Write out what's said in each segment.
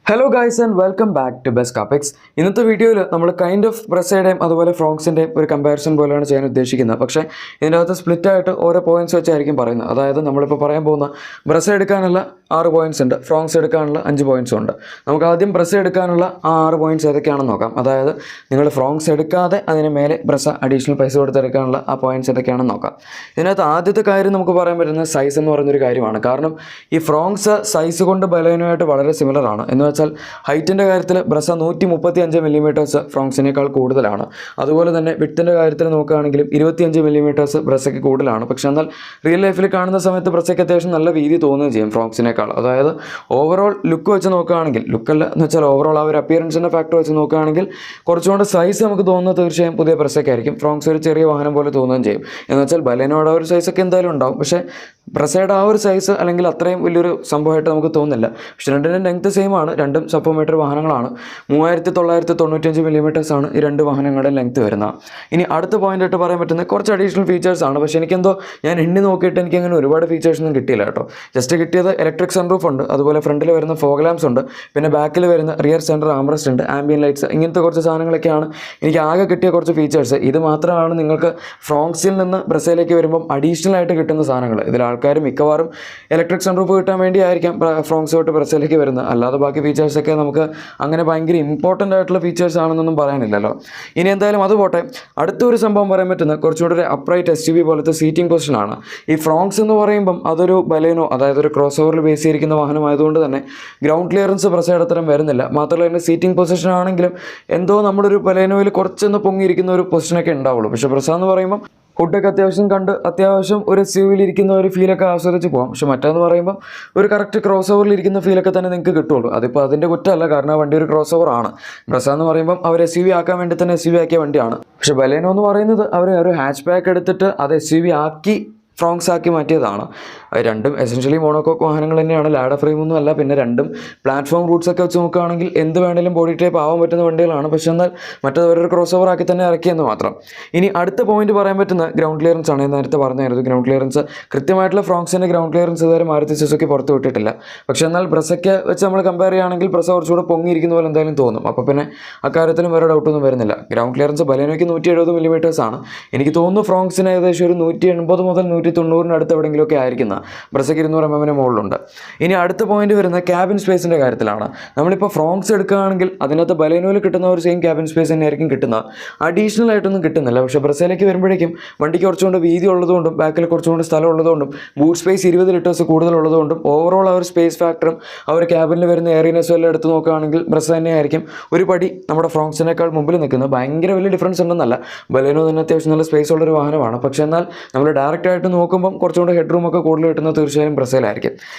Hello guys and welcome back to best Kappix. ഇന്നത്തെ വീഡിയോയിൽ നമ്മൾ കൈൻഡ് ഓഫ് ബ്രസയുടെയും അതുപോലെ ഫ്രോങ്സിൻ്റെയും ഒരു കമ്പാരിസൺ പോലെയാണ് ചെയ്യാൻ ഉദ്ദേശിക്കുന്നത്. പക്ഷേ ഇതിൻ്റെ അകത്ത് സ്പ്ലിറ്റായിട്ട് ഓരോ പോയിന്റ്സ് വെച്ചായിരിക്കും പറയുന്നത്. അതായത് നമ്മളിപ്പോൾ പറയാൻ പോകുന്ന ബ്രസ എടുക്കാനുള്ള 6 പോയിന്റ്സ് ഉണ്ട്, ഫ്രോങ്സ് എടുക്കാനുള്ള 5 പോയിന്റ്സും ഉണ്ട്. നമുക്ക് ആദ്യം ബ്രസ എടുക്കാനുള്ള ആ 6 പോയിന്റ്സ് ഏതൊക്കെയാണെന്ന് നോക്കാം. അതായത് നിങ്ങൾ ഫ്രോങ്സ് എടുക്കാതെ അതിന് മേലെ ബ്രസ അഡീഷണൽ പൈസ കൊടുത്തെടുക്കാനുള്ള ആ പോയിന്റ്സ് ഏതൊക്കെയാണെന്ന് നോക്കാം. ഇതിനകത്ത് ആദ്യത്തെ കാര്യം നമുക്ക് പറയാൻ പറ്റുന്നത് സൈസ് എന്ന് പറയുന്നൊരു കാര്യമാണ്. കാരണം ഈ ഫ്രോങ്സ് സൈസ് കൊണ്ട് ബലേനുമായിട്ട് വളരെ സിമിലർ ആണ്. എന്ന് വെച്ചാൽ ഹൈറ്റിൻ്റെ കാര്യത്തിൽ ബ്രസ 135 മില്ലിമീറ്റേഴ്സ് ഫ്രോങ്സിനേക്കാൾ കൂടുതലാണ്. അതുപോലെ തന്നെ വിഡ്ത്തിൻ്റെ കാര്യത്തിൽ നോക്കുകയാണെങ്കിലും 25 മില്ലിമീറ്റേഴ്സ് ബ്രസയ്ക്ക് കൂടുതലാണ്. പക്ഷേ എന്നാൽ റിയൽ ലൈഫിൽ കാണുന്ന സമയത്ത് ബ്രസയ്ക്ക് അത്യാവശ്യം നല്ല വീതി തോന്നുകയും ചെയ്യും ഫ്രോങ്സിനേക്കാൾ. അതായത് ഓവറോൾ ലുക്ക് വെച്ച് നോക്കുകയാണെങ്കിൽ, ലുക്കല്ല എന്ന് വെച്ചാൽ ഓവറോൾ ആ ഒരു അപ്പിയറൻസിൻ്റെ ഫാക്ടർ വെച്ച് നോക്കുകയാണെങ്കിൽ കുറച്ചുകൊണ്ട് സൈസ് നമുക്ക് തോന്നുന്നത് തീർച്ചയായും പുതിയ ബ്രസയ്ക്കായിരിക്കും. ഫ്രോങ്സ് ഒരു ചെറിയ വാഹനം പോലെ തോന്നുകയും ചെയ്യും. എന്ന് വെച്ചാൽ ബലേനോയുടെ ഒരു സൈസൊക്കെ എന്തായാലും ഉണ്ടാവും, പക്ഷേ ബ്രസയുടെ ആ ഒരു സൈസ് അല്ലെങ്കിൽ അത്രയും വലിയൊരു സംഭവമായിട്ട് നമുക്ക് തോന്നുന്നില്ല. പക്ഷേ രണ്ടിൻ്റെ ലെങ്ത് സെയിം ആണ്, രണ്ടും സപ്പോമീറ്റർ വാഹനങ്ങളാണ്. 3995 മില്ലിമീറ്റേഴ്സാണ് ഈ രണ്ട് വാഹനങ്ങളുടെ ലെങ്ത് വരുന്നത്. ഇനി അടുത്ത പോയിൻ്റായിട്ട് പറയാൻ പറ്റുന്ന കുറച്ച് അഡീഷണൽ ഫീച്ചേഴ്സ് ആണ്. പക്ഷേ എനിക്കെന്തോ ഞാൻ എണ്ണി നോക്കിയിട്ട് എനിക്കങ്ങനെ ഒരുപാട് ഫീച്ചേഴ്സ് ഒന്നും കിട്ടിയില്ല കേട്ടോ. ജസ്റ്റ് കിട്ടിയത് ഇലക്ട്രിക് സൺറൂഫ് ഉണ്ട്, അതുപോലെ ഫ്രണ്ടിൽ വരുന്ന ഫോഗ് ലാംപ്സ് ഉണ്ട്, പിന്നെ ബാക്കിൽ വരുന്ന റിയർ സെൻറ്റർ ആംബ്രസ്റ്റ് ഉണ്ട്, ആംബിയൻ ലൈറ്റ്സ്, ഇങ്ങനത്തെ കുറച്ച് സാധനങ്ങളൊക്കെയാണ് എനിക്ക് ആകെ കിട്ടിയ കുറച്ച് ഫീച്ചേഴ്സ്. ഇത് മാത്രമാണ് നിങ്ങൾക്ക് ഫ്രോങ്സിൽ നിന്ന് ബ്രസയിലേക്ക് വരുമ്പം അഡീഷണൽ ആയിട്ട് കിട്ടുന്ന സാധനങ്ങൾ. ഇതിൽ ആൾക്കാർ മിക്കവാറും ഇലക്ട്രിക് സൺറൂഫ് കിട്ടാൻ വേണ്ടിയായിരിക്കാം ഫ്രോങ്സ് തൊട്ട് ബ്രസയിലേക്ക് വരുന്നത്. അല്ലാതെ ബാക്കി ഫീച്ചേഴ്സൊക്കെ നമുക്ക് അങ്ങനെ ഭയങ്കര ഇമ്പോർട്ടൻ്റ് ആയിട്ടുള്ള ഫീച്ചേഴ്സ് ആണെന്നൊന്നും പറയാനില്ലല്ലോ. ഇനി എന്തായാലും അത് പോട്ടെ. അടുത്തൊരു സംഭവം പറയാൻ പറ്റുന്ന കുറച്ചുകൂടി ഒരു അപ്രൈറ്റ് SUV പോലത്തെ സീറ്റിംഗ് പൊസിഷനാണ്. ഈ ഫ്രോങ്സ് എന്ന് പറയുമ്പം അതൊരു ബലേനോ, അതായത് ഒരു ക്രോസ് ഓവറിൽ ബേസ് ചെയ്തിരിക്കുന്ന വാഹനമായതുകൊണ്ട് തന്നെ ഗ്രൗണ്ട് ക്ലിയറൻസ് ബ്രസയുടെ അത്തരം വരുന്നില്ല. മാത്രമല്ല അതിൻ്റെ സീറ്റിംഗ് പൊസിഷൻ ആണെങ്കിലും എന്തോ നമ്മളൊരു ബലേനോയിൽ കുറച്ചൊന്ന് പൊങ്ങിയിരിക്കുന്ന ഒരു പൊസിഷനൊക്കെ ഉണ്ടാവുള്ളൂ. പക്ഷേ ബ്രസ എന്ന് പറയുമ്പം ഫുഡൊക്കെ അത്യാവശ്യം കണ്ട് അത്യാവശ്യം ഒരു SUV-യിൽ ഇരിക്കുന്ന ഒരു ഫീലൊക്കെ ആസ്വദിച്ച് പോകാം. പക്ഷെ മറ്റേന്ന് പറയുമ്പോൾ ഒരു കറക്റ്റ് ക്രോസ് ഓവറിൽ ഇരിക്കുന്ന ഫീലൊക്കെ തന്നെ നിങ്ങൾക്ക് കിട്ടുള്ളൂ. അതിപ്പോൾ അതിൻ്റെ കുറ്റമല്ല, കാരണം ആ വണ്ടി ഒരു ക്രോസ് ഓവർ ആണ്. ബ്രസ എന്ന് പറയുമ്പം അവർ SUV ആക്കാൻ വേണ്ടി തന്നെ SUV ആക്കിയ വണ്ടിയാണ്. പക്ഷേ ബലേനോ എന്ന് പറയുന്നത് അവർ ഒരു ഹാച്ച് ബാക്ക് എടുത്തിട്ട് അത് SUV ആക്കി ഫ്രോങ്സ് ആക്കി മാറ്റിയതാണ്. രണ്ടും എസെൻഷ്യലി മോണോകോക്ക് വാഹനങ്ങൾ തന്നെയാണ്, ലാഡർ ഫ്രെയിമൊന്നും അല്ല. പിന്നെ രണ്ടും പ്ലാറ്റ്ഫോം റൂട്ട്സൊക്കെ വെച്ച് നോക്കുകയാണെങ്കിൽ എന്ത് വേണമെങ്കിലും ബോഡി ടൈപ്പ് ആവാൻ പറ്റുന്ന വണ്ടികളാണ്. പക്ഷേ എന്നാൽ മറ്റേത് ഒരു ക്രോസ് ഓവർ ആക്കി തന്നെ ഇറക്കിയെന്ന് മാത്രം. ഇനി അടുത്ത പോയിന്റ് പറയാൻ പറ്റുന്ന ഗ്രൗണ്ട് ക്ലിയറൻസ് ആണ്. നേരത്തെ പറഞ്ഞായിരുന്നു ഗ്രൗണ്ട് ക്ലിയറൻസ് കൃത്യമായിട്ടുള്ള ഫ്രോങ്സിൻ്റെ ഗ്രൗണ്ട് ക്ലിയറൻസ് ഇതുവരെ മാരുതി സുസുക്കി പുറത്ത് വിട്ടിട്ടില്ല. പക്ഷേ എന്നാൽ ബ്രസയ്ക്ക് വെച്ച് നമ്മൾ കമ്പയർ ചെയ്യുകയാണെങ്കിൽ ബ്രസ കുറച്ചുകൂടെ പൊങ്ങിയിരിക്കുന്ന പോലെ എന്തായാലും തോന്നും. അപ്പോൾ പിന്നെ അക്കാര്യത്തിലും വേറെ ഡൗട്ടൊന്നും വരുന്നില്ല. ഗ്രൗണ്ട് ക്ലിയറൻസ് ബലേനോയ്ക്ക് 170 മില്ലിമീറ്റേഴ്സ് ആണ്. എനിക്ക് തോന്നുന്നു ഫ്രോങ്സിന് ഏകദേശം ഒരു 180 മുതൽ 190 അടുത്ത് എവിടെയെങ്കിലുമൊക്കെ ആയിരിക്കുന്ന. ബ്രസയ്ക്ക് 200 mm മുകളിലുണ്ട്. ഇനി അടുത്ത പോയിന്റ് വരുന്നത് ക്യാബിൻ സ്പേസിൻ്റെ കാര്യത്തിലാണ്. നമ്മളിപ്പോൾ ഫ്രോങ്സ് എടുക്കുകയാണെങ്കിൽ അതിനകത്ത് ബലേനോയിൽ കിട്ടുന്ന ഒരു സെയിം ക്യാബിൻ സ്പേസ് തന്നെയായിരിക്കും കിട്ടുന്നത്. അഡീഷണൽ ആയിട്ടൊന്നും കിട്ടുന്നില്ല. പക്ഷേ ബ്രസയിലേക്ക് വരുമ്പോഴേക്കും വണ്ടിക്ക് കുറച്ചുകൊണ്ട് വീതി ഉള്ളതുകൊണ്ടും ബാക്കിൽ കുറച്ചുകൊണ്ട് സ്ഥലം ഉള്ളതുകൊണ്ടും ബൂട്ട് സ്പേസ് 20 ലിറ്റേഴ്സ് കൂടുതലുള്ളതുകൊണ്ടും ഓവറോൾ ആ ഒരു സ്പേസ് ഫാക്ടറും ആ ഒരു ക്യാബിനിൽ വരുന്ന എയറിനെസ്സും എല്ലാം എടുത്ത് നോക്കുകയാണെങ്കിൽ ബ്രസ തന്നെയായിരിക്കും ഒരു പടി നമ്മുടെ ഫ്രോങ്സിനേക്കാൾ മുമ്പിൽ നിൽക്കുന്നത്. ഭയങ്കര വലിയ ഡിഫറൻസ് ഉണ്ടെന്നല്ല, ബലേനോ തന്നെ അത്യാവശ്യം നല്ല സ്പേസ് ഉള്ളൊരു വാഹനമാണ്. പക്ഷേ എന്നാൽ നമ്മൾ ഡയറക്റ്റ് ആയിട്ട് നോക്കുമ്പം കുറച്ചുകൂടെ ഹെഡ് റൂമൊക്കെ കൂടുതൽ കിട്ടുന്നത് തീർച്ചയായും ബ്രസയിലായിരിക്കും.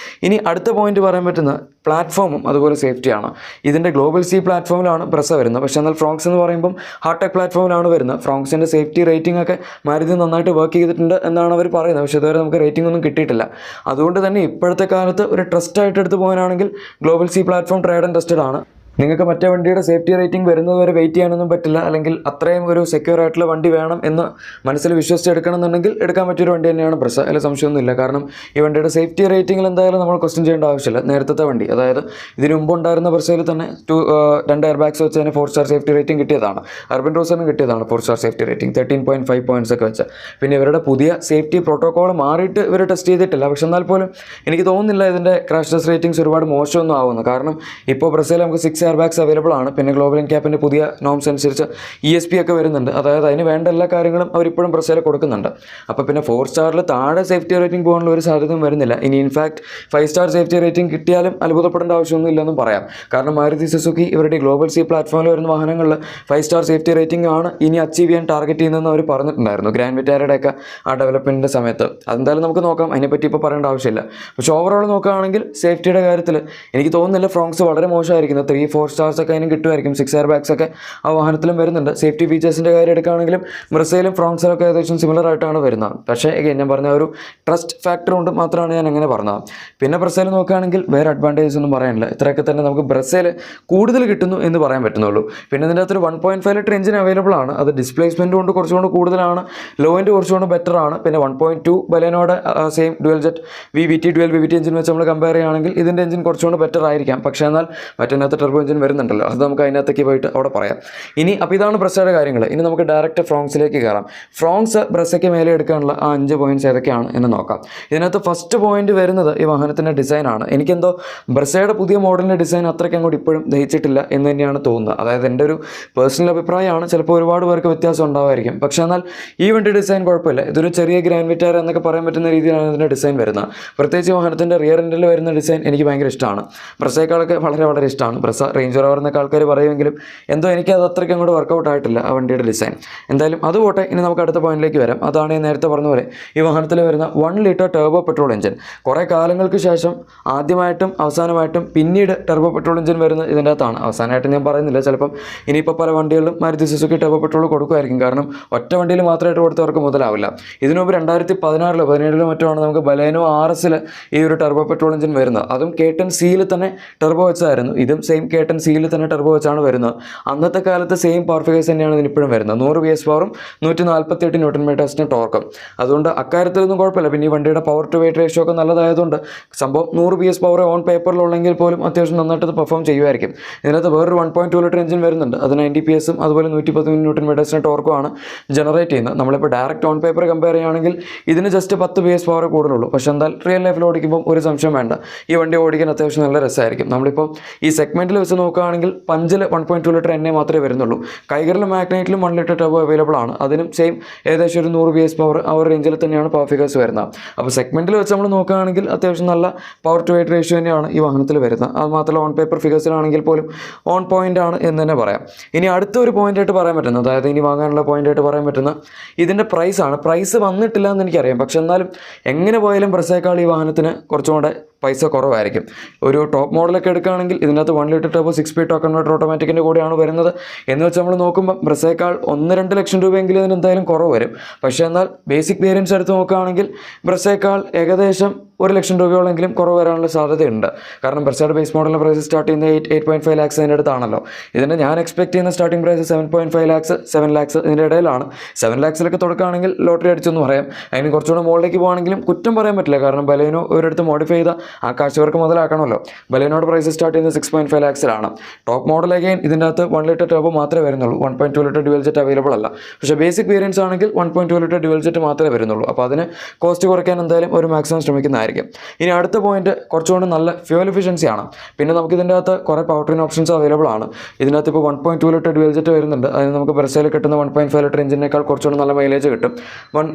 ഇനി അടുത്ത പോയിന്റ് പറയാൻ പറ്റുന്ന പ്ലാറ്റ്ഫോമും അതുപോലെ സേഫ്റ്റിയാണ്. ഇതിൻ്റെ ഗ്ലോബൽ C പ്ലാറ്റ്ഫോമിലാണ് ബ്രസ വരുന്നത്. പക്ഷേ എന്നാൽ ഫ്രോങ്സ് എന്ന് പറയുമ്പം ഹാർടെക് പ്ലാറ്റ്ഫോമിലാണ് വരുന്നത്. ഫ്രോങ്സിൻ്റെ സേഫ്റ്റി റേറ്റിംഗ് ഒക്കെ മാരുതി നന്നായിട്ട് വർക്ക് ചെയ്തിട്ടുണ്ട് എന്നാണ് അവർ പറയുന്നത്. പക്ഷേ ഇതുവരെ നമുക്ക് റേറ്റിംഗ് ഒന്നും കിട്ടിയിട്ടില്ല. അതുകൊണ്ട് തന്നെ ഇപ്പോഴത്തെ കാലത്ത് ഒരു ട്രസ്റ്റ് ആയിട്ട് എടുത്ത് പോകാനാണെങ്കിൽ global C platform tried and tested ആണ്. നിങ്ങൾക്ക് മറ്റേ വണ്ടിയുടെ സേഫ്റ്റി റേറ്റിംഗ് വരുന്നത് വരെ വെയിറ്റ് ചെയ്യാനൊന്നും പറ്റില്ല. അല്ലെങ്കിൽ അത്രയും ഒരു സെക്യൂർ ആയിട്ടുള്ള വണ്ടി വേണം എന്ന് മനസ്സിൽ വിശ്വസിച്ചെടുക്കണം എന്നുണ്ടെങ്കിൽ എടുക്കാൻ പറ്റിയൊരു വണ്ടി തന്നെയാണ് ബ്രസ. അതിൽ സംശയമൊന്നുമില്ല. കാരണം ഈ വണ്ടിയുടെ സേഫ്റ്റി റേറ്റിംഗിൽ എന്തായാലും നമ്മൾ ക്വസ്റ്റ്യൻ ചെയ്യേണ്ട ആവശ്യമില്ല. നേരത്തെ വണ്ടി, അതായത് ഇതിന് മുമ്പ് ഉണ്ടായിരുന്ന ബ്രസയിൽ തന്നെ 2 എയർ ബാഗ്സ് വെച്ച് തന്നെ 4 സ്റ്റാർ സേഫ്റ്റി റേറ്റിംഗ് കിട്ടിയതാണ്. അർബൻ ക്രൂസറിനും കിട്ടിയതാണ് 4 സ്റ്റാർ സേഫ്റ്റി റേറ്റിംഗ്, 13.5 പോയിന്റ്സ് ഒക്കെ വെച്ച്. പിന്നെ ഇവരുടെ പുതിയ സേഫ്റ്റി പ്രോട്ടോക്കോൾ മാറിയിട്ട് ഇവർ ടെസ്റ്റ് ചെയ്തിട്ടില്ല. പക്ഷെ എന്നാൽ പോലും എനിക്ക് തോന്നുന്നില്ല ഇതിൻ്റെ ക്രാഷ് ടെസ്റ്റ് റേറ്റിംഗ്സ് ഒരുപാട് മോശമൊന്നും ആവുന്നു. കാരണം ഇപ്പോൾ ബ്രസയിൽ നമുക്ക് 6 എയർ ബാഗ്സ് അവൈലബിൾ ആണ്. പിന്നെ ഗ്ലോബൽ ക്യാപ്പിൻ്റെ പുതിയ നോംസ് അനുസരിച്ച് ESP ഒക്കെ വരുന്നുണ്ട്. അതായത് അതിന് വേണ്ട എല്ലാ കാര്യങ്ങളും അവരിപ്പോഴും ബ്രസയിൽ കൊടുക്കുന്നുണ്ട്. അപ്പോൾ പിന്നെ 4 സ്റ്റാറിൽ താഴെ സേഫ്റ്റി റേറ്റിംഗ് പോകാനുള്ള ഒരു സാധ്യതയും വരുന്നില്ല. ഇനി ഇൻഫാക്ട് 5 സ്റ്റാർ സേഫ്റ്റി റേറ്റിംഗ് കിട്ടിയാലും അത്ഭുതപ്പെടേണ്ട ആവശ്യമൊന്നും ഇല്ലെന്നും പറയാം. കാരണം മാരുതി സുസുക്കി ഇവരുടെ ഗ്ലോബൽ C പ്ലാറ്റ്ഫോമിൽ വരുന്ന വാഹനങ്ങളിൽ 5 സ്റ്റാർ സേഫ്റ്റി റേറ്റിംഗ് ആണ് ഇനി അച്ചീവ് ചെയ്യാൻ ടാർഗറ്റ് ചെയ്യുന്നതെന്ന് അവർ പറഞ്ഞിട്ടുണ്ടായിരുന്നു ഗ്രാൻഡ് വിറ്റാരയുടെ ഒക്കെ ആ ഡെവലപ്മെൻറ്റിൻ്റെ സമയത്ത്. അതെന്തായാലും നമുക്ക് നോക്കാം, അതിനെപ്പറ്റി ഇപ്പോൾ പറയേണ്ട ആവശ്യമില്ല. പക്ഷേ ഓവറോൾ നോക്കുകയാണെങ്കിൽ സേഫ്റ്റിയുടെ കാര്യത്തിൽ എനിക്ക് തോന്നുന്നില്ല ഫ്രോങ്സ് വളരെ മോശമായിരിക്കുന്നത്. 3 4 stars ഒക്കെ അതിനും കിട്ടുമായിരിക്കും. 6 എയർ ബാഗ്സ് ഒക്കെ ആ വാഹനത്തിലും വരുന്നുണ്ട്. സേഫ്റ്റി ഫീച്ചേഴ്സിൻ്റെ കാര്യം എടുക്കുകയാണെങ്കിലും ബ്രസയിലും ഫ്രോങ്സിലും ഒക്കെ ഏകദേശം സിമിലർ ആയിട്ടാണ് വരുന്നത്. പക്ഷേ ഞാൻ പറഞ്ഞ ഒരു ട്രസ്റ്റ് ഫാക്ടർ കൊണ്ട് മാത്രമാണ് ഞാൻ അങ്ങനെ പറഞ്ഞത്. പിന്നെ ബ്രസയിൽ നോക്കുകയാണെങ്കിൽ വേറെ അഡ്വാൻറ്റേജസ് ഒന്നും പറയാനില്ല. ഇത്രയൊക്കെ തന്നെ നമുക്ക് ബ്രസയിൽ കൂടുതൽ കിട്ടുന്നു എന്ന് പറയാൻ പറ്റുന്നുള്ളൂ. പിന്നെ ഇതിൻ്റെ അകത്തൊരു 1.5 ലിറ്റർ എഞ്ചിൻ അവൈലബിൾ ആണ്. അത് ഡിസ്പ്ലേസ്മെൻറ്റ് കൊണ്ട് കുറച്ചുകൊണ്ട് കൂടുതലാണ്, ലോ എൻഡ് കുറച്ചുകൊണ്ട് ബെറ്റർ ആണ്. പിന്നെ 1.2 ബലേനോടെ same dual jet dual VVT engine വെച്ച് നമ്മൾ കമ്പയർ ചെയ്യുകയാണെങ്കിൽ ഇതിൻ്റെ എഞ്ചിൻ കുറച്ചുകൊണ്ട് ബെറ്റർ ആയിരിക്കാം. പക്ഷേ എന്നാൽ മറ്റതിനകത്ത് ടർബോ എഞ്ചിൻ വരുന്നുണ്ടല്ലോ, അത് നമുക്ക് അതിനകത്തേക്ക് പോയിട്ട് അവിടെ പറയാം. അപ്പോൾ ഇതാണ് ബ്രസയുടെ കാര്യങ്ങൾ. ഇനി നമുക്ക് ഡയറക്റ്റ് ഫ്രോങ്സിലേക്ക് കയറാം. ഫ്രോങ്സ് ബ്രസയ്ക്ക് മേലെ എടുക്കാനുള്ള ആ 5 പോയിന്റ്സ് ഏതൊക്കെയാണ് എന്ന് നോക്കാം. ഇതിനകത്ത് ഫസ്റ്റ് പോയിന്റ് വരുന്നത് ഈ വാഹനത്തിൻ്റെ ഡിസൈനാണ്. എനിക്കെന്തോ ബ്രസയുടെ പുതിയ മോഡലിൻ്റെ ഡിസൈൻ അത്രയ്ക്ക് അങ്ങോട്ട് ഇപ്പോഴും ദഹിച്ചിട്ടില്ല എന്ന് തന്നെയാണ് തോന്നുന്നത്. അതായത് എൻ്റെ ഒരു പേഴ്സണൽ അഭിപ്രായമാണ്. ചിലപ്പോൾ ഒരുപാട് പേർക്ക് വ്യത്യാസം ഉണ്ടാവുമായിരിക്കും. പക്ഷേ എന്നാൽ ഈ വണ്ടി ഡിസൈൻ കുഴപ്പമില്ല. ഇതൊരു ചെറിയ ഗ്രാൻഡ് വിറ്റാര എന്നൊക്കെ പറയാൻ പറ്റുന്ന രീതിയിലാണ് ഇതിൻ്റെ ഡിസൈൻ വരുന്നത്. പ്രത്യേകിച്ച് വാഹനത്തിൻ്റെ റിയർ എൻഡിൽ വരുന്ന ഡിസൈൻ എനിക്ക് ഭയങ്കര ഇഷ്ടമാണ്. ബ്രസയേക്കാളൊക്കെ വളരെ വളരെ ഇഷ്ടമാണ്. ബ്രസ റേഞ്ച് റോവർ എന്നൊക്കെ ആൾക്കാർ പറയുമെങ്കിലും എന്തോ എനിക്ക് അത് അത്രയ്ക്ക് അങ്ങോട്ട് വർക്കൗട്ട് ആയിട്ടില്ല ആ വണ്ടിയുടെ ഡിസൈൻ. എന്തായാലും അത് പോട്ടെ. ഇനി നമുക്ക് അടുത്ത പോയിന്റിലേക്ക് വരാം. അതാണ് ഞാൻ നേരത്തെ പറഞ്ഞ പോലെ ഈ വാഹനത്തിൽ വരുന്ന 1 ലിറ്റർ ടർബോ പെട്രോൾ എഞ്ചിൻ. കുറേ കാലങ്ങൾക്ക് ശേഷം ആദ്യമായിട്ടും അവസാനമായിട്ടും പിന്നീട് ടർബോ പെട്രോൾ എഞ്ചിൻ വരുന്നത് ഇതിൻ്റെ അകത്താണ്. അവസാനമായിട്ട് ഞാൻ പറയുന്നില്ല, ചിലപ്പം ഇനിയിപ്പോൾ പല വണ്ടികളിലും മാരുതി സുസുക്കി ടർബോ പെട്രോൾ കൊടുക്കുമായിരിക്കും. കാരണം ഒറ്റ വണ്ടിയിൽ മാത്രമായിട്ട് കൊടുത്തവർക്ക് മുതലാവില്ല. ഇതിനു മുമ്പ് 2016 17 മറ്റുമാണ് നമുക്ക് ബലേനോ RSൽ ഈ ഒരു ടർബോ പെട്രോൾ എഞ്ചിൻ വരുന്നത്. അതും K10 സിയിൽ തന്നെ ടർബോ വെച്ചായിരുന്നു. ഇതും സെയിം K10 സിയിൽ തന്നെ ടർബോ വെച്ചാണ് വരുന്നത്. അന്നത്തെ കാലത്ത് സെയിം പവർ ഫിഗേഴ്സ് തന്നെയാണ് ഇതിനിപ്പോഴും വരുന്നത്. 100 PS പവറും 148 Nm ടോർക്കും. അതുകൊണ്ട് അക്കാര്യത്തിലൊന്നും കുഴപ്പമില്ല. പിന്നെ ഈ വണ്ടിയുടെ പവർ ടു വെയിറ്റ് റേഷ്യോ ഒക്കെ നല്ലതായതുകൊണ്ട് സംഭവം 100 PS പവർ ഓൺ പേപ്പറിലുള്ളെങ്കിൽ പോലും അത്യാവശ്യം നന്നായിട്ട് പെർഫോം ചെയ്യുമായിരിക്കും. ഇതിനകത്ത് വേറൊരു 1.2 ലിറ്റർ എഞ്ചിൻ വരുന്നുണ്ട്. അത് 90 PS അതുപോലെ 110 Nm ടോർക്കുമാണ് ജനറേറ്റ് ചെയ്യുന്നത്. നമ്മളിപ്പോൾ ഡയറക്റ്റ് ഓൺ പേപ്പർ കമ്പയർ ചെയ്യുകയാണെങ്കിൽ ഇതിന് ജസ്റ്റ് 10 PS പവർ കൂടുതലുള്ളൂ. പക്ഷേ എന്തായാലും റിയൽ ലൈഫിൽ ഓടിക്കുമ്പോൾ ഒരു സംശയം വേണ്ട, ഈ വണ്ടി ഓടിക്കാൻ അത്യാവശ്യം നല്ല രസമായിരിക്കും. നമ്മളിപ്പോൾ ഈ സെഗ്മെൻറ്റിൽ വെച്ച് നോക്കുകയാണെങ്കിൽ പഞ്ചിൽ 1.2 ലിറ്റർ എണ്ണ മാത്രമേ വരുന്നുള്ളൂ. കൈഗറിലും മാഗ്നൈറ്റിലും 1 ലിറ്റർ ടർബോ അവൈലബിൾ ആണ്. അതിനും സെയിം ഏകദേശം ഒരു 100 PS പവർ ആ ഒരു റേഞ്ചിൽ തന്നെയാണ് പവർ ഫിഗേഴ്സ് വരുന്നത്. അപ്പോൾ സെഗ്മെൻറ്റിൽ വെച്ച് നമ്മൾ നോക്കുകയാണെങ്കിൽ അത്യാവശ്യം നല്ല പവർ ടു വെയിറ്റ് റേഷ്യോ തന്നെയാണ് ഈ വാഹനത്തിൽ വരുന്നത്. അത് മാത്രമല്ല ഓൺ പേപ്പർ ഫിഗേഴ്സിലാണെങ്കിൽ പോലും ഓൺ പോയിന്റ് ആണ് എന്ന് തന്നെ പറയാം. ഇനി അടുത്ത ഒരു പോയിന്റായിട്ട് പറയാൻ പറ്റുന്നത്, അതായത് ഇനി വാങ്ങാനുള്ള പോയിന്റായിട്ട് പറയാൻ പറ്റുന്ന ഇതിൻ്റെ പ്രൈസാണ്. പ്രൈസ് വന്നിട്ടില്ല എന്ന് എനിക്കറിയാം. പക്ഷെ എന്നാലും എങ്ങനെ പോയാലും ബ്രസയേക്കാൾ ഈ വാഹനത്തിന് കുറച്ചുകൂടെ പൈസ കുറവായിരിക്കും. ഒരു ടോപ്പ് മോഡലൊക്കെ എടുക്കുകയാണെങ്കിൽ ഇതിനകത്ത് 1 litre turbo 6 speed torque converter ഓട്ടോമാറ്റിക്കിൻ്റെ കൂടെയാണ് വരുന്നത്. എന്ന് വെച്ച് നമ്മൾ നോക്കുമ്പോൾ ബ്രസയേക്കാൾ 1-2 ലക്ഷം രൂപയെങ്കിലും ഇതിന് എന്തായാലും കുറവ് വരും. പക്ഷേ എന്നാൽ ബേസിക് വേരിയൻസ് എടുത്ത് നോക്കുകയാണെങ്കിൽ ബ്രസയേക്കാൾ ഏകദേശം 1 ലക്ഷം രൂപയോളെങ്കിലും കുറവ് വരാനുള്ള സാധ്യതയുണ്ട്. കാരണം ബ്രസയുടെ ബേസ് മോഡലിൻ്റെ പ്രൈസ് സ്റ്റാർട്ട് ചെയ്യുന്നത് 8.5 lakhs അതിൻ്റെ അടുത്താണല്ലോ. ഇതിൻ്റെ ഞാൻ എക്സ്പെക്ട് ചെയ്യുന്ന സ്റ്റാർട്ടിംഗ് പ്രൈസ് 7.5 lakhs 7 lakhs ഇതിൻ്റെ ഇടയിലാണ്. 7 lakhsലൊക്കെ തുടക്കുകയാണെങ്കിൽ ലോട്ടറി അടിച്ചെന്ന് പറയാം. അതിന് കുറച്ചുകൂടെ മുകളിലേക്ക് പോകുകയാണെങ്കിലും കുറ്റം പറയാൻ പറ്റില്ല. കാരണം ബലേനോ ഒരിടത്ത് മോഡിഫൈ ചെയ്ത ആ കാഴ്ചവർക്ക് മുതലാക്കണമല്ലോ. ബലേനോയുടെ പ്രൈസ് സ്റ്റാർട്ട് ചെയ്യുന്നത് 6.5 lakhsലാണ്. ടോപ്പ് മോഡൽ അഗൈൻ ഇതിൻ്റെ അകത്ത് 1 ലിറ്റർ ടർബോ മാത്രമേ വരുന്നുള്ളൂ. 1.2 ലിറ്റർ ഡ്യുവൽ ജെറ്റ് അവൈലബിൾ അല്ല. പക്ഷേ ബേസിക് വേരിയൻസ് ആണെങ്കിൽ 1.2 ലിറ്റർ ഡ്യുവൽ ജെറ്റ് മാത്രമേ വരുന്നുള്ളൂ. അപ്പോൾ അതിന് കോസ്റ്റ് കുറയ്ക്കാൻ എന്തായാലും ഒരു മാക്സിമം ശ്രമിക്കുന്നതായിരിക്കും. ഇനി അടുത്ത പോയിന്റ് കുറച്ചുകൊണ്ട് നല്ല ഫ്യൂൽ എഫിഷ്യൻസി ആണ്. പിന്നെ നമുക്ക് ഇതിൻ്റെ അകത്ത് കുറേ പവർ ട്രെയിൻ ഓപ്ഷൻസ് അവൈലബിൾ ആണ്. ഇതിനകത്ത് ഇപ്പോൾ 1.2 ലിറ്റർ ഡ്യുവൽ ജെറ്റ് വരുന്നുണ്ട്. അതിന് നമുക്ക് ബ്രസയിൽ കിട്ടുന്ന 1.5 ലിറ്റർ എഞ്ചിനേക്കാൾ കുറച്ചുകൂടെ നല്ല മൈലേജ് കിട്ടും.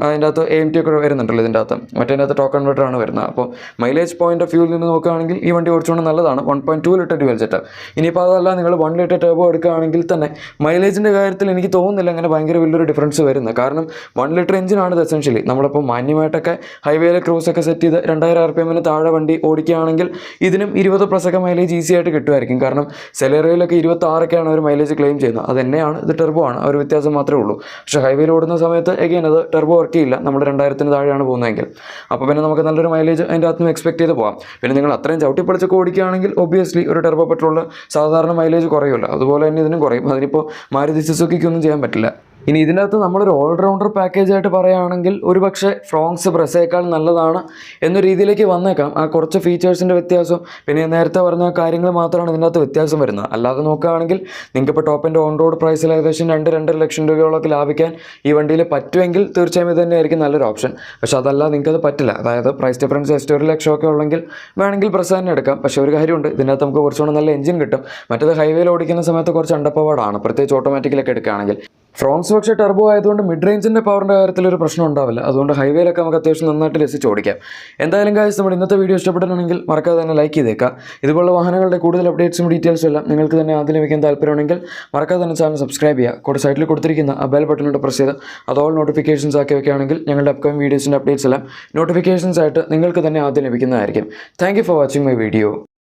അതിൻ്റെ അകത്ത് AMT ഒക്കെ വരുന്നുണ്ടല്ലോ ഇതിൻ്റെ അകത്ത്. മറ്റേ അകത്ത് ടോക്ക് കൺവെർട്ടർ ആണ് വരുന്നത്. അപ്പോൾ മൈലേജ് പോയിന്റ് ഓഫ് വ്യൂവിൽ നിന്ന് നോക്കുകയാണെങ്കിൽ ഈ വണ്ടി കുറച്ചുകൂടെ നല്ലതാണ് 1.2 ലിറ്റർ ഡ്യുവൽ ജെറ്റ്. ഇനിയിപ്പോൾ അതല്ല നിങ്ങൾ 1 ലിറ്റർ ടർബോ എടുക്കുകയാണെങ്കിൽ തന്നെ മൈലേജിൻ്റെ കാര്യത്തിൽ എനിക്ക് തോന്നുന്നില്ല അങ്ങനെ ഭയങ്കര വലിയൊരു ഡിഫറൻസ് വരുന്നത്. കാരണം 1 ലിറ്റർ എഞ്ചിനാണ് ഇത് എസെൻഷ്യലി. നമ്മളിപ്പോൾ മാന്യമായിട്ടൊക്കെ ഹൈവേയിലെ ക്രൂസൊക്കെ സെറ്റ് ചെയ്ത് 2000 RPM താഴെ വണ്ടി ഓടിക്കുകയാണെങ്കിൽ ഇതിനും 20+ ഒക്കെ മൈലേജ് ഈസി ആയിട്ട് കിട്ടുമായിരിക്കും. കാരണം സെലേറിയയിലൊക്കെ 26ഒക്കെയാണ് ഒരു മൈലേജ് ക്ലെയിം ചെയ്യുന്നത്. അത് തന്നെയാണ്, ഇത് ടെർബോ ആണ്, ഒരു വ്യത്യാസം മാത്രമേ ഉള്ളൂ. പക്ഷേ ഹൈവേയിൽ ഓടുന്ന സമയത്ത് എഗെയിൻ അത് ടെർബോ വർക്ക് ചെയ്യില്ല, നമ്മുടെ 2000-ന് താഴെയാണ് പോകുന്നതെങ്കിൽ. അപ്പോൾ പിന്നെ നമുക്ക് നല്ലൊരു മൈലേജ് അതിൻ്റെ അകത്ത് നിന്ന് എക്സ്പെക്ട് ചെയ്ത് പോകാം. പിന്നെ നിങ്ങൾ അത്രയും ചവിട്ടിപ്പൊളിച്ചൊക്കെ ഓടിക്കുകയാണെങ്കിൽ ഒബ്വിയസ്ലി ഒരു ടെർബോ പെട്രോളിൽ സാധാരണ മൈലേജ് കുറയുമല്ലോ. അതുപോലെ തന്നെ ഇതിനും കുറയും. അതിനിപ്പോൾ മാരുതി സുസുക്കിക്കൊന്നും ചെയ്യാൻ പറ്റില്ല. ഇനി ഇതിനകത്ത് നമ്മളൊരു ഓൾറൗണ്ടർ പാക്കേജായിട്ട് പറയുകയാണെങ്കിൽ ഒരു പക്ഷേ ഫ്രോങ്സ് ബ്രസയേക്കാൾ നല്ലതാണ് എന്ന രീതിയിലേക്ക് വന്നേക്കാം. ആ കുറച്ച് ഫീച്ചേഴ്സിൻ്റെ വ്യത്യാസം പിന്നെ നേരത്തെ പറഞ്ഞ കാര്യങ്ങൾ മാത്രമാണ് ഇതിനകത്ത് വ്യത്യാസം വരുന്നത്. അല്ലാതെ നോക്കുകയാണെങ്കിൽ നിങ്ങൾക്ക് ഇപ്പോൾ ടോപ്പ് ആൻഡ് ഓൺ റോഡ് പ്രൈസിൽ ഏകദേശം 2-2.5 ലക്ഷം രൂപയോളൊക്കെ ലാഭിക്കാൻ ഈ വണ്ടിയിൽ പറ്റുമെങ്കിൽ തീർച്ചയായും ഇത് തന്നെയായിരിക്കും നല്ലൊരു ഓപ്ഷൻ. പക്ഷേ അതല്ല, നിങ്ങൾക്കത് പറ്റില്ല. അതായത് പ്രൈസ് ഡിഫറൻസ് ജസ്റ്റ് 1 ലക്ഷമൊക്കെ ഉള്ളെങ്കിൽ വേണമെങ്കിൽ ബ്രസ തന്നെ എടുക്കാം. പക്ഷേ ഒരു കാര്യമുണ്ട്, ഇതിനകത്ത് നമുക്ക് കുറച്ചുകൂടെ നല്ല എഞ്ചിൻ കിട്ടും. മറ്റേത് ഹൈവേയിൽ ഓടിക്കുന്ന സമയത്ത് കുറച്ച് അണ്ടർപവേർഡാണ്, പ്രത്യേകിച്ച് ഓട്ടോമാറ്റിക്കിലൊക്കെ എടുക്കുകയാണെങ്കിൽ. ഫ്രോങ്സ് പക്ഷേ ടർബോ ആയതുകൊണ്ട് മിഡ് റേഞ്ചിൻ്റെ പവറിൻ്റെ കാര്യത്തിലൊരു പ്രശ്നം ഉണ്ടാവില്ല. അതുകൊണ്ട് ഹൈവേയിലൊക്കെ നമുക്ക് അത്യാവശ്യം നന്നായിട്ട് രസിച്ച് ഓടിക്കാം. എന്തായാലും ഗൈസ്, നമ്മുടെ ഇന്നത്തെ വീഡിയോ ഇഷ്ടപ്പെട്ടിട്ടുണ്ടെങ്കിൽ മറക്കാതെ തന്നെ ലൈക്ക് ചെയ്തേക്കാം. ഇതുപോലുള്ള വാഹനങ്ങളുടെ കൂടുതൽ അപ്ഡേറ്റ്സും ഡീറ്റെയിൽസും എല്ലാം നിങ്ങൾക്ക് തന്നെ ആദ്യം ലഭിക്കാൻ താല്പര്യമുണ്ടെങ്കിൽ മറക്കാതെ തന്നെ ചാനൽ സബ്സ്ക്രൈബ് ചെയ്യുക. കൂടെ സൈഡിൽ കൊടുത്തിരിക്കുന്ന ആ ബെൽ ബട്ടണിലൂടെ പ്രസ് ചെയ്ത് അത് ഓൾ നോട്ടിഫിക്കേഷൻസ് ആക്കി വെക്കുകയാണെങ്കിൽ ഞങ്ങളുടെ അപ്കമിംഗ് വീഡിയോസിൻ്റെ അപ്ഡേറ്റ്സ് എല്ലാം നോട്ടിഫിക്കേഷൻസ് ആയിട്ട് നിങ്ങൾക്ക് തന്നെ ആദ്യം ലഭിക്കുന്നതായിരിക്കും. Thank you for watching my video.